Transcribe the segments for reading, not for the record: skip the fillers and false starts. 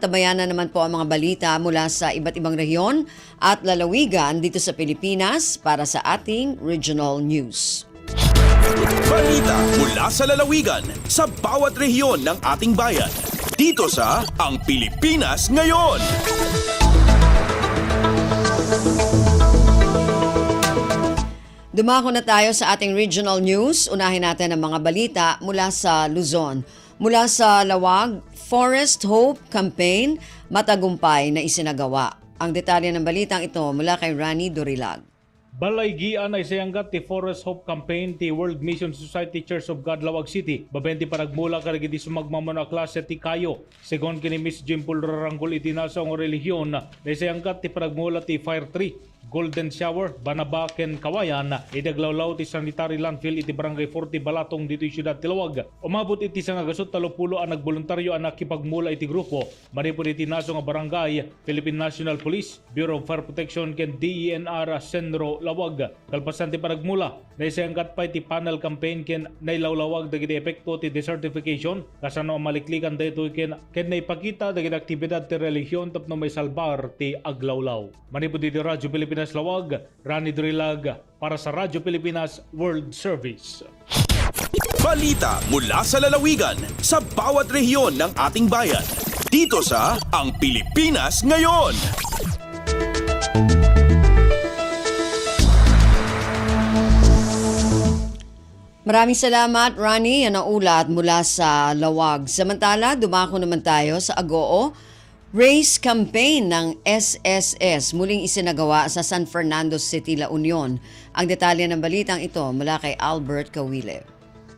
Tabayan na naman po ang mga balita mula sa iba't ibang rehiyon at lalawigan dito sa Pilipinas para sa ating regional news. Balita mula sa lalawigan sa bawat rehiyon ng ating bayan. Dito sa Ang Pilipinas Ngayon. Dumako na tayo sa ating regional news. Unahin natin ang mga balita mula sa Luzon. Mula sa Lawag, Forest Hope Campaign, matagumpay na isinagawa. Ang detalye ng balitang ito mula kay Rani Dorilag. Balaygian ay sayanggat ti Forest Hope Campaign ti World Mission Society Church of God Lawag City. Babenti panagmula karigidi sumagmamano klase ti kayo. Segon kini Miss Jimpul Raranggol iti nasong relihiyon na sayanggat ti panagmula ti Fire Tree. Golden Shower, Banabaken, Kawayan, idaglawlaw ti sanitary landfill iti barangay 40 Balatong dito yung siyudad Tilawag. Umabot iti sa ngagasot 30 ang nagboluntaryo ang nakipagmula iti grupo. Manipod iti naso nga barangay, Philippine National Police, Bureau of Fire Protection, ken DENR, Senro, Lawag. Kalpasan ti panagmula, naisayangkat pa iti panel campaign ken nailawlawag dagiti epekto ti desertification, kasano ang maliklikan dito ken naipakita dagiti aktibidad ti relihiyon tapno may salbar ti aglawlaw. Manipod iti Radyo Pilipinas Lawag, Rani Dorilag para sa Radyo Pilipinas World Service. Balita mula sa lalawigan sa bawat rehiyon ng ating bayan. Dito sa Ang Pilipinas Ngayon. Maraming salamat, Rani. Yan ang ulat mula sa Lawag. Samantala, dumako naman tayo sa Agoo. Race campaign ng SSS muling isinagawa sa San Fernando City, La Union. Ang detalye ng balitang ito mula kay Albert Kawile.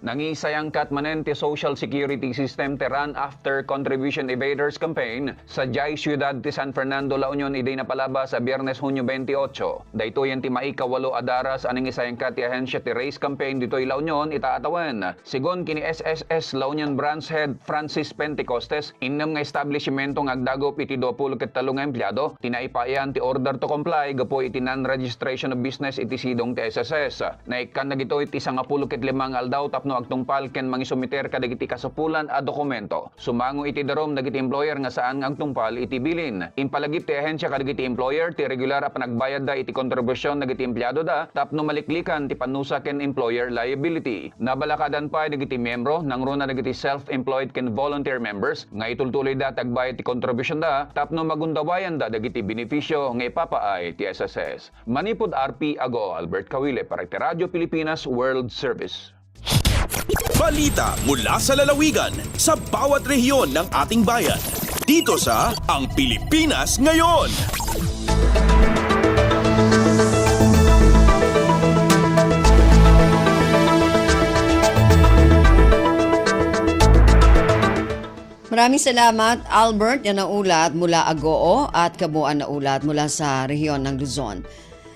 Nangisayangkat manen ti Social Security System ti Run After Contribution Evaders Campaign sa Jai Ciudad ti San Fernando, La Union iday na palabas sa Biyernes, Hunyo 28. Dayto yan ti maikawalo adaras aning isayangkat ti ahensya ti Race Campaign dito'y La Union itaatawan. Sigon kini SSS La Union Branch Head Francis Pentecostes, innam nga establishmento nga agdagop iti 23 nga empleyado, tinaipayan ti order to comply gapo iti non-registration of business iti sidong ti SSS. Naikan na gito iti 15 aldaw tapno agtungpal ken mangisumiter kadagiti kasapulan a dokumento. Sumango iti darom dagiti employer nga saan nga agtungpal iti bilin. Impalagip ti ahensya kadagiti employer ti regular a panagbayad da iti kontribusyon dagiti empleyado da tapno maliklikan ti panusa ken employer liability. Nabalakadan pa dagiti miyembro nang runa dagiti self-employed ken volunteer members nga itultuloy da tagbayad ti kontribusyon da tapno magundawayan da dagiti benepisyo nga ipapaay ti SSS. Manipod RP Ago, Albert Kawile para ti Radyo Pilipinas World Service. Balita mula sa lalawigan sa bawat rehiyon ng ating bayan. Dito sa Ang Pilipinas Ngayon. Maraming salamat, Albert. Yan ang ulat mula Agoo at kabuuan na ulat mula sa rehiyon ng Luzon.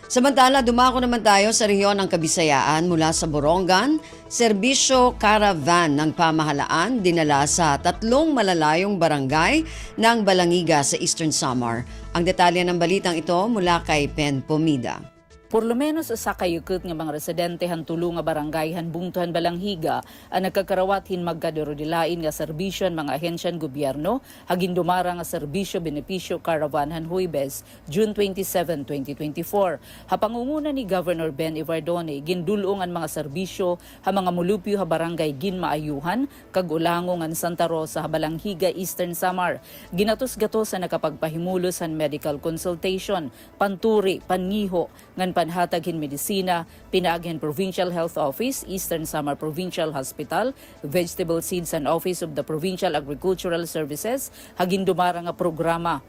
Samantala, dumako naman tayo sa rehiyon ng Kabisayaan mula sa Borongan. Serbisyo caravan ng pamahalaan dinala sa 3 malalayong barangay ng Balangiga sa Eastern Samar. Ang detalye ng balitang ito mula kay Pen Pomida. Por lo menos sa kayukot nga mga residente han tulo nga barangay han bungtuhan Balanghiga ang nagkakarawat hin magkaderodilain nga serbisyon mga ahensyan gobyerno hagin dumara nga serbisyo benepisyo caravan han Huwebes June 27, 2024. Hapangunguna ni Governor Ben Ivardone gindulong ang mga serbisyo ha mga mulupyo ha barangay gin maayuhan kag ulangon ang Santa Rosa ha Balanghiga Eastern Samar. Ginatos-gatos sa nakapagpahimulos han medical consultation, panturi, pangiho ngan panhataghin medisina, pinaaghin Provincial Health Office, Eastern Samar Provincial Hospital, Vegetable Seeds and Office of the Provincial Agricultural Services, hagin dumara nga programa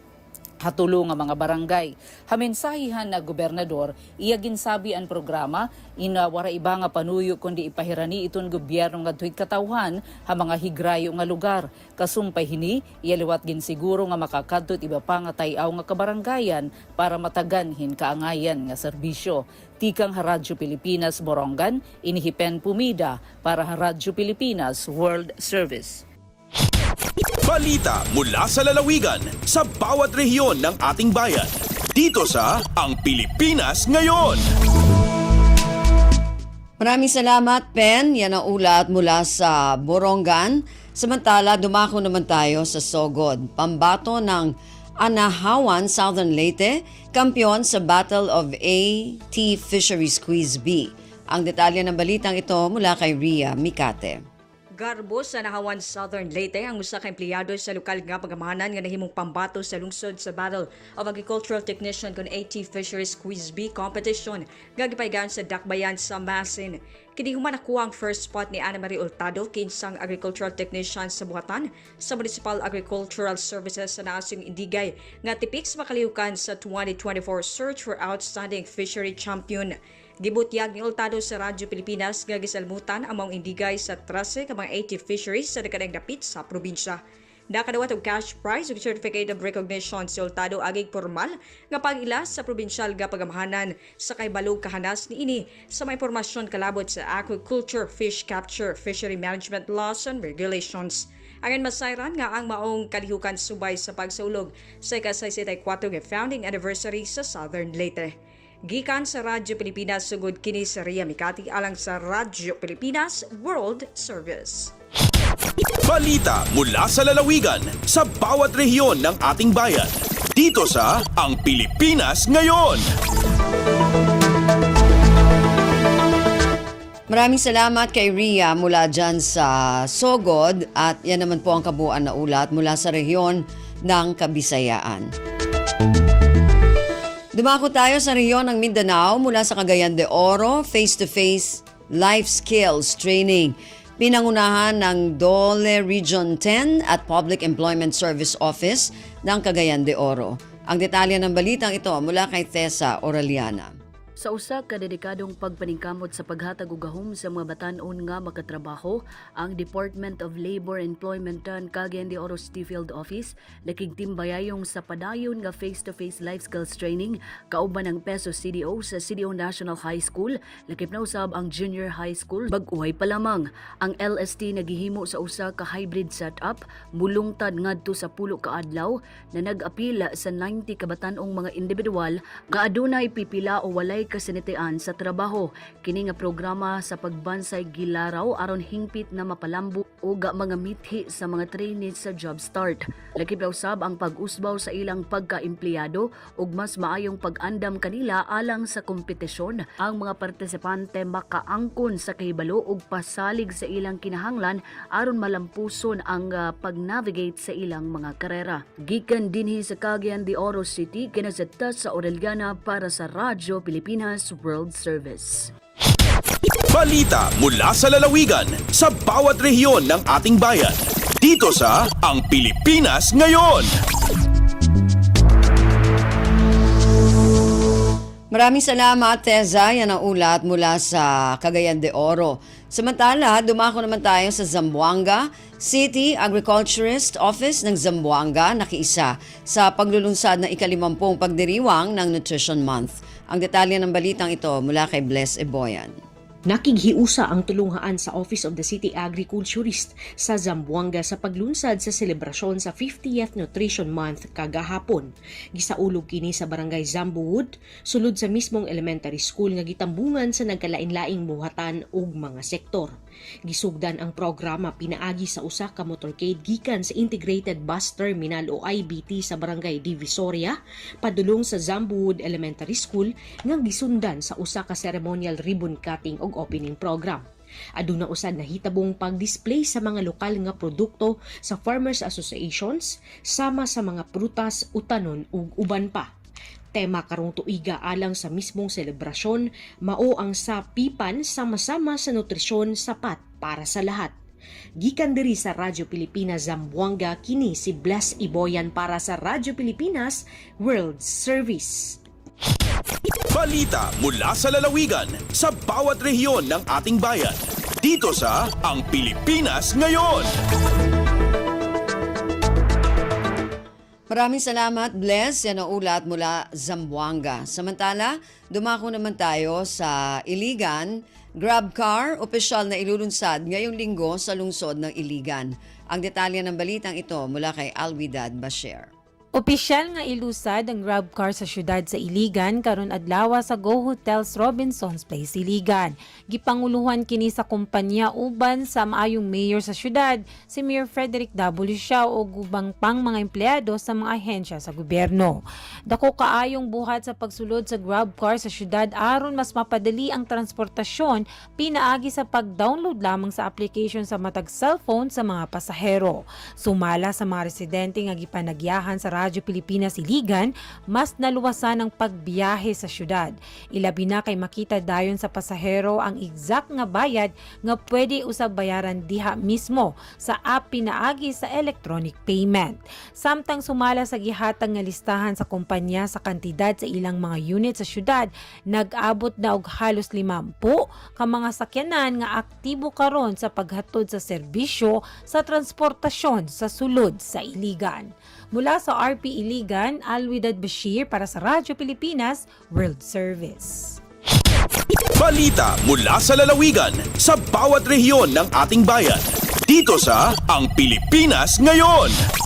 hatulo nga mga barangay. Hamensahihan na gobernador, iyagin sabi ang programa, inawara iba nga panuyo kundi ipahirani iton gobyerno nga tuwid katawhan ha mga higrayo nga lugar. Kasumpay hini, iyaliwat gin siguro nga makakadtot iba pa nga tayaw nga kabarangayan para mataganhin kaangayan nga serbisyo. Tikang Radyo Pilipinas Borongan, inihipen Pumida para Radyo Pilipinas World Service. Balita mula sa lalawigan sa bawat rehiyon ng ating bayan. Dito sa Ang Pilipinas Ngayon. Maraming salamat, Pen. Yan ang ulat mula sa Borongan. Samantala, dumako naman tayo sa Sogod, pambato ng Anahawan, Southern Leyte, kampiyon sa Battle of AT Fisheries Quiz B. Ang detalye ng balitang ito mula kay Ria Mikate. Garbo sa Nahawan, Southern Leyte ang usa ka empleyado sa lokal nga pagamahanan nga nahimong pambato sa lungsod sa Battle of Agricultural Technician kon AT Fisheries Quiz B competition nga gipaygayon sa Dakbayan sa Masin. Kini human nakuha ang first spot ni Ana Marie Hurtado kinsang agricultural technician sa buhatan sa Municipal Agricultural Services sa Naasing Indigay nga tipik sa makalihukan sa 2024 Search for Outstanding Fishery Champion. Gibutyag ni Hurtado sa Radyo Pilipinas nga gisalmutan ang mga indigay sa 13 ka mga AT fisheries sa dekadang dapit sa probinsya. Nakadawat og cash prize ug certificate of recognition si Hurtado agig formal nga pag-ila sa probinsyal nga pagamahanan sa kaybalog kahanas niini sa may impormasyon kalabot sa aquaculture, fish capture, fishery management laws and regulations. Angan masayran nga ang maong kalihukan subay sa pagsaulog sa ika-64 nga founding anniversary sa Southern Leyte. Gikan sa Radyo Pilipinas, sugod kini sa Ria Mikati alang sa Radyo Pilipinas World Service. Balita mula sa lalawigan sa bawat rehiyon ng ating bayan. Dito sa Ang Pilipinas Ngayon. Maraming salamat kay Ria mula dyan sa Sogod at yan naman po ang kabuuan na ulat mula sa rehiyon ng Kabisayaan. Dumako tayo sa rehiyon ng Mindanao mula sa Cagayan de Oro, face-to-face life skills training. Pinangunahan ng DOLE Region 10 at Public Employment Service Office ng Cagayan de Oro. Ang detalye ng balitang ito mula kay Tessa Oraliana. Sa usa ka dedikadong pagpaningkamot sa paghatag og gahom sa mga batan-on nga makatrabaho, ang Department of Labor and Employment and Cagayan de Oro City Field Office nakigtimbayayong sa padayon nga face-to-face life skills training kauban ng Peso CDO sa CDO National High School, lakip na usab ang Junior High School bag-uhay pa lamang. Ang LST nagihimo sa usa ka hybrid setup mulungtad ngadto sa 10 ka adlaw na nag-apil sa 90 ka batan-ong mga individual nga adunay pipila o walay kasinitian sa trabaho. Kini nga programa sa pagbansay gilaraw aron hingpit na mapalambo o mga mithi sa mga trainees sa job start. Lakip daw sab ang pag-usbaw sa ilang pagka-empleyado ug mas maayong pag-andam kanila alang sa kompetisyon. Ang mga partisipante makaangkon sa kahibalo ug pasalig sa ilang kinahanglan aron malampuson ang pag-navigate sa ilang mga karera. Gikan dinhi sa Cagayan de Oro City kinasata sa Orellana para sa Radyo Pilipinas World Service. Balita mula sa lalawigan sa bawat rehiyon ng ating bayan. Dito sa Ang Pilipinas Ngayon. Maraming salamat, Teza. Yan ang ulat mula sa Cagayan de Oro. Samantala, dumako naman tayo sa Zamboanga. City Agriculturist Office ng Zamboanga nakiisa sa paglulunsad ng ika-50 pagdiriwang ng Nutrition Month. Ang detalye ng balitang ito mula kay Bless Eboyan. Nakighiusa ang tulunghaan sa Office of the City Agriculturist sa Zamboanga sa paglunsad sa selebrasyon sa 50th Nutrition Month kagahapon. Gisaulog kini sa Barangay Zambowood, sulod sa mismong elementary school nga gitambungan sa nagkalain-laing buhatan ug mga sektor. Gisugdan ang programa pinaagi sa usa ka motorcade gikan sa Integrated Bus Terminal o IBT sa Barangay Divisoria, padulong sa Zambowood Elementary School nga gisundan sa usa ka ceremonial ribbon cutting ug opening program. Aduna usad nahitabong pag-display sa mga lokal nga produkto sa farmers associations sama sa mga prutas, utanon ug uban pa. Tema karong tuiga alang sa mismong selebrasyon mao ang sapipan sama-sama sa nutrisyon sapat para sa lahat. Gikan diri sa Radyo Pilipinas Zamboanga kini si Bless Iboyan para sa Radyo Pilipinas World Service. Balita mula sa lalawigan sa bawat rehiyon ng ating bayan. Dito sa Ang Pilipinas Ngayon. Maraming salamat, Bless. Yan ang ulat mula Zamboanga. Samantala, dumako naman tayo sa Iligan. GrabCar, opisyal na ilulunsad ngayong linggo sa lungsod ng Iligan. Ang detalye ng balitang ito mula kay Alwidad Basher. Opisyal nga ilusad ang grab car sa syudad sa Iligan karon adlaw sa Go Hotels Robinsons Place Iligan. Gipanguluhan kini sa kumpanya uban sa maayong mayor sa syudad, si Mayor Frederick W. Siao o gubang pang mga empleyado sa mga ahensya sa gobyerno. Dako kaayong buhat sa pagsulod sa grab car sa syudad aron mas mapadali ang transportasyon pinaagi sa pag-download lamang sa application sa matag cellphone sa mga pasahero. Sumala sa mga residente nga gipanagyahan sa Radyo Pilipinas Iligan, mas naluwasan ang pagbiyahe sa syudad. Ilabi na kay makita dayon sa pasahero ang exact nga bayad nga pwede usab bayaran diha mismo sa app pinaagi sa electronic payment. Samtang sumala sa gihatag nga listahan sa kumpanya sa kantidad sa ilang mga unit sa syudad, nag-abot na og halos 50 ka mga sakyanan nga aktibo karon sa paghatod sa serbisyo sa transportasyon sa sulod sa Iligan. Mula sa RP Iligan, Alwidad Bashir para sa Radyo Pilipinas World Service. Balita mula sa lalawigan sa bawat rehiyon ng ating bayan. Dito sa Ang Pilipinas Ngayon.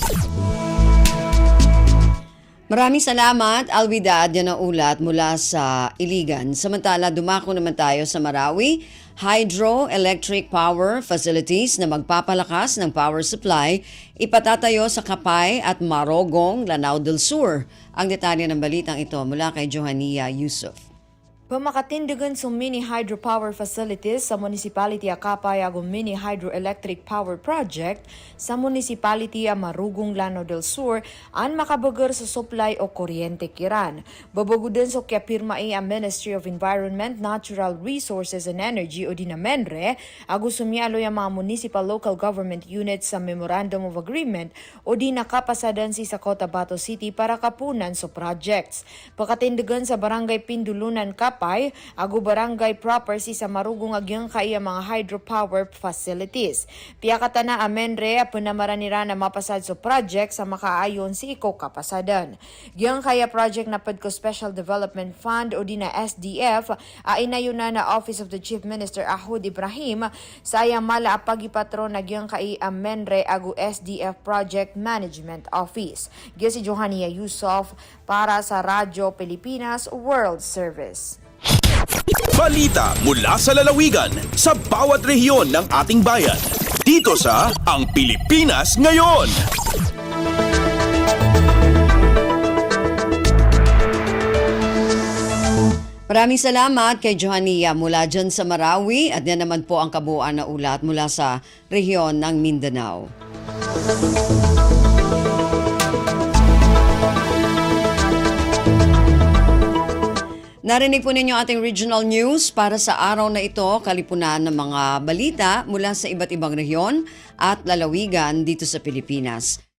Maraming salamat, Alwidad, yan ang ulat mula sa Iligan. Samantala, dumako naman tayo sa Marawi. Hydroelectric power facilities na magpapalakas ng power supply ipatatayo sa Kapay at Marogong, Lanao del Sur. Ang detalye ng balitang ito mula kay Johania Yusuf. Pamakatindigan sa mini hydropower facilities sa Municipality Akapay agong mini hydroelectric power project sa Municipality Marugong, Lanao del Sur an makabagar sa supply o kuryente kiran. Babagudin sa kiapirma ang Ministry of Environment, Natural Resources and Energy o dinamenre ago sumyalo ang mga municipal local government units sa Memorandum of Agreement o di nakapasadan si sa Cotabato City para kapunan sa projects. Pakatindigan sa Barangay Pindulunan, Kapay, ago barangay proper si sa Marugong agyang kaya mga hydropower facilities. Piyakata na amenre punamaranira na mapasad sa project sa makaayon si iko kapasadan. Gyang kaya project na padko Special Development Fund o di na SDF ainayon na Office of the Chief Minister Ahud Ibrahim sa ayang mala pagipatron na gyang kay amenre ago SDF Project Management Office. Gyang si Johania Yusuf para sa Radyo Pilipinas World Service. Balita mula sa lalawigan sa bawat rehiyon ng ating bayan. Dito sa Ang Pilipinas Ngayon. Maraming salamat kay Johania mula dyan sa Marawi at yan naman po ang kabuuan na ulat mula sa rehiyon ng Mindanao. Narinig po ninyo ating regional news para sa araw na ito, kalipunan ng mga balita mula sa iba't ibang rehiyon at lalawigan dito sa Pilipinas.